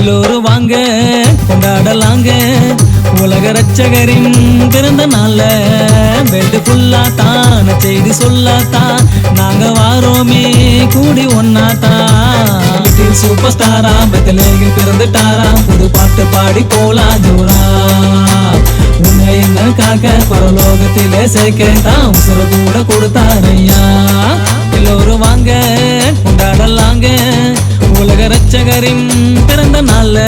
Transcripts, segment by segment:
எல்லோரும் வாங்க கொண்டாடலாங்க உலக ரட்சகரின் பிறந்த நாள்ல பெட்டு ஃபுல்லா தான் செய்தி சொல்லாத்தான் நாங்க வாரோமே கூடி ஒன்னாத்தான் சூப்பர் ஸ்டாரா பெத்தலேகில் பிறந்துட்டாரா புது பாட்டு பாடி போலாம் ஜோரா உன்னை என்ன காக்க பரலோகத்திலே சேர்க்கத்தான் உசுர கூட கொடுத்தாரையா எல்லோரும் வாங்க கொண்டாடலாங்க உலக ரட்சகரின் பிறந்த நாள்ல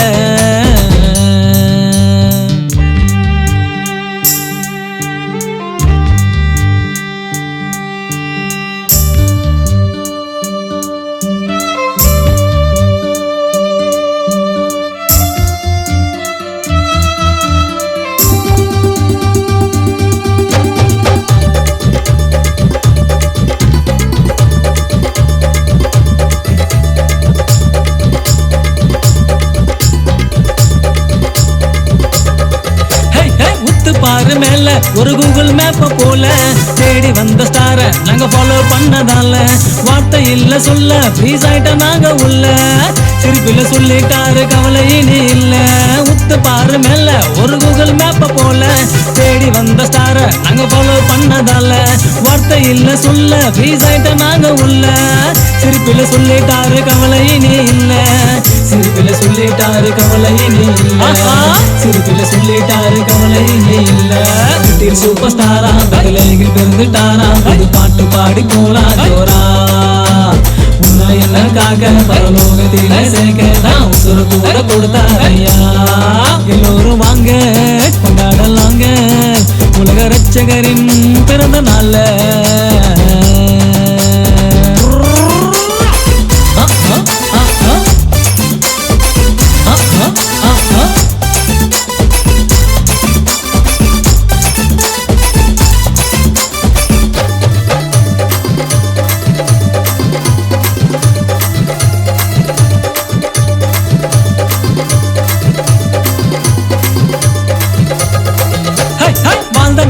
பாரு மேல ஒரு கூகுள் மேப்ப போல தேடி வந்த ஸ்டார நாங்க ஃபாலோ பண்ணதால வார்த்தை இல்ல சொல்ல ஃப்ரீஸ் ஆயிட்ட நாங்க உள்ள சிரிப்பில சொல்லிட்டாரு கவலை இனி இல்ல உத்து பாரு மேல ஒரு கூகுள் மேப்ப போல தேடி வந்த ஸ்டார நாங்க ஃபாலோ பண்ணதால வார்த்தை இல்ல சொல்ல ஃப்ரீஸ் ஆயிட்ட நாங்க உள்ள சிரிப்பில சொல்லிட்டாரு கவலை இனி இல்ல சிரிப்பில சொல்லிட்டாரு கவலை இனி இல்ல சிரிப்பில சொல்லிட்டாரு கவலை இனி இல்ல சூப்பர் ஸ்டாரா பெத்தலேகில் பிறந்துட்டாரா புது பாட்டு பாடி போலாம் ஜோரா உன்னை என்னக்காக பரலோகத்திலே சேர்க்கதான் உசுர கூட கொடுத்தாரையா எல்லோரும் வாங்க கொண்டாடலாங்க உலக ரட்சகரின் பிறந்த நாள்ல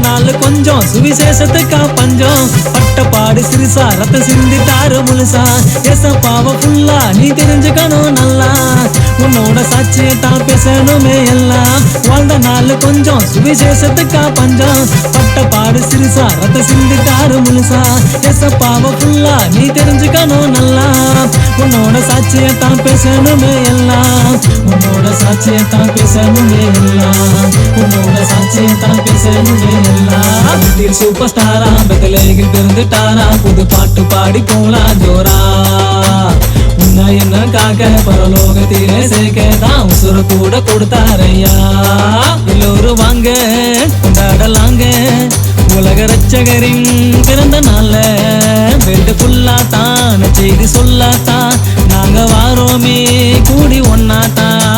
நாள் கொஞ்சம் சுவிசேஷத்துக்கா பஞ்சம் பட்ட பாடு சிறுசா ரத்த சிந்திட்டாரு முழுசா ஏசப்பாவ ஃபுல்லா நீ தெரிஞ்சுக்கணும் நல்லா உன்னோட சாட்சியத்தான் பேசணுமே எல்லாம் வாழ்ந்த நாள் கொஞ்சம் சுவிசேஷத்துக்கா பஞ்சம் பட்ட பாடு சிறுசா ரத்த சிந்திட்டாரு முழுசா ஏசப்பாவ ஃபுல்லா நீ தெரிஞ்சுக்கணும் நல்லா உன்னோட சாட்சியத்தான் பேசணுமே எல்லாம் உன்னோட சாட்சியத்தான் பேசணுமே எல்லாம் உன்னோட சாட்சியத்தான் பேசணுமே சூப்பர் ஸ்டாரா பெத்தலேகில் பிறந்துட்டாரா புது பாட்டு பாடி போலாம் ஜோரா உன்னை என்ன காக்க பரலோகத்திலே சேர்க்கதான் உசுர கூட கொடுத்தாரையா எல்லோரும் வாங்க கொண்டாடலாங்க உலக ரட்சகரின் பிறந்த நாள்ல பெட்டு ஃபுல்லா தான் செய்தி சொல்லாத்தான் நாங்க வாரோமே கூடி ஒன்னாத்தான்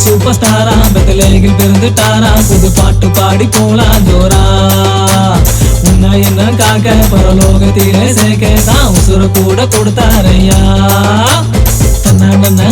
சூப்பர் ஸ்டாரா பெத்தலேகில் பிறந்துட்டாரா புது பாட்டு பாடி போலாம் ஜோரா உன்னை என்ன காக்க பரலோகத்திலே சேர்க்கதான் உசுர கூட கொடுத்தாரையா na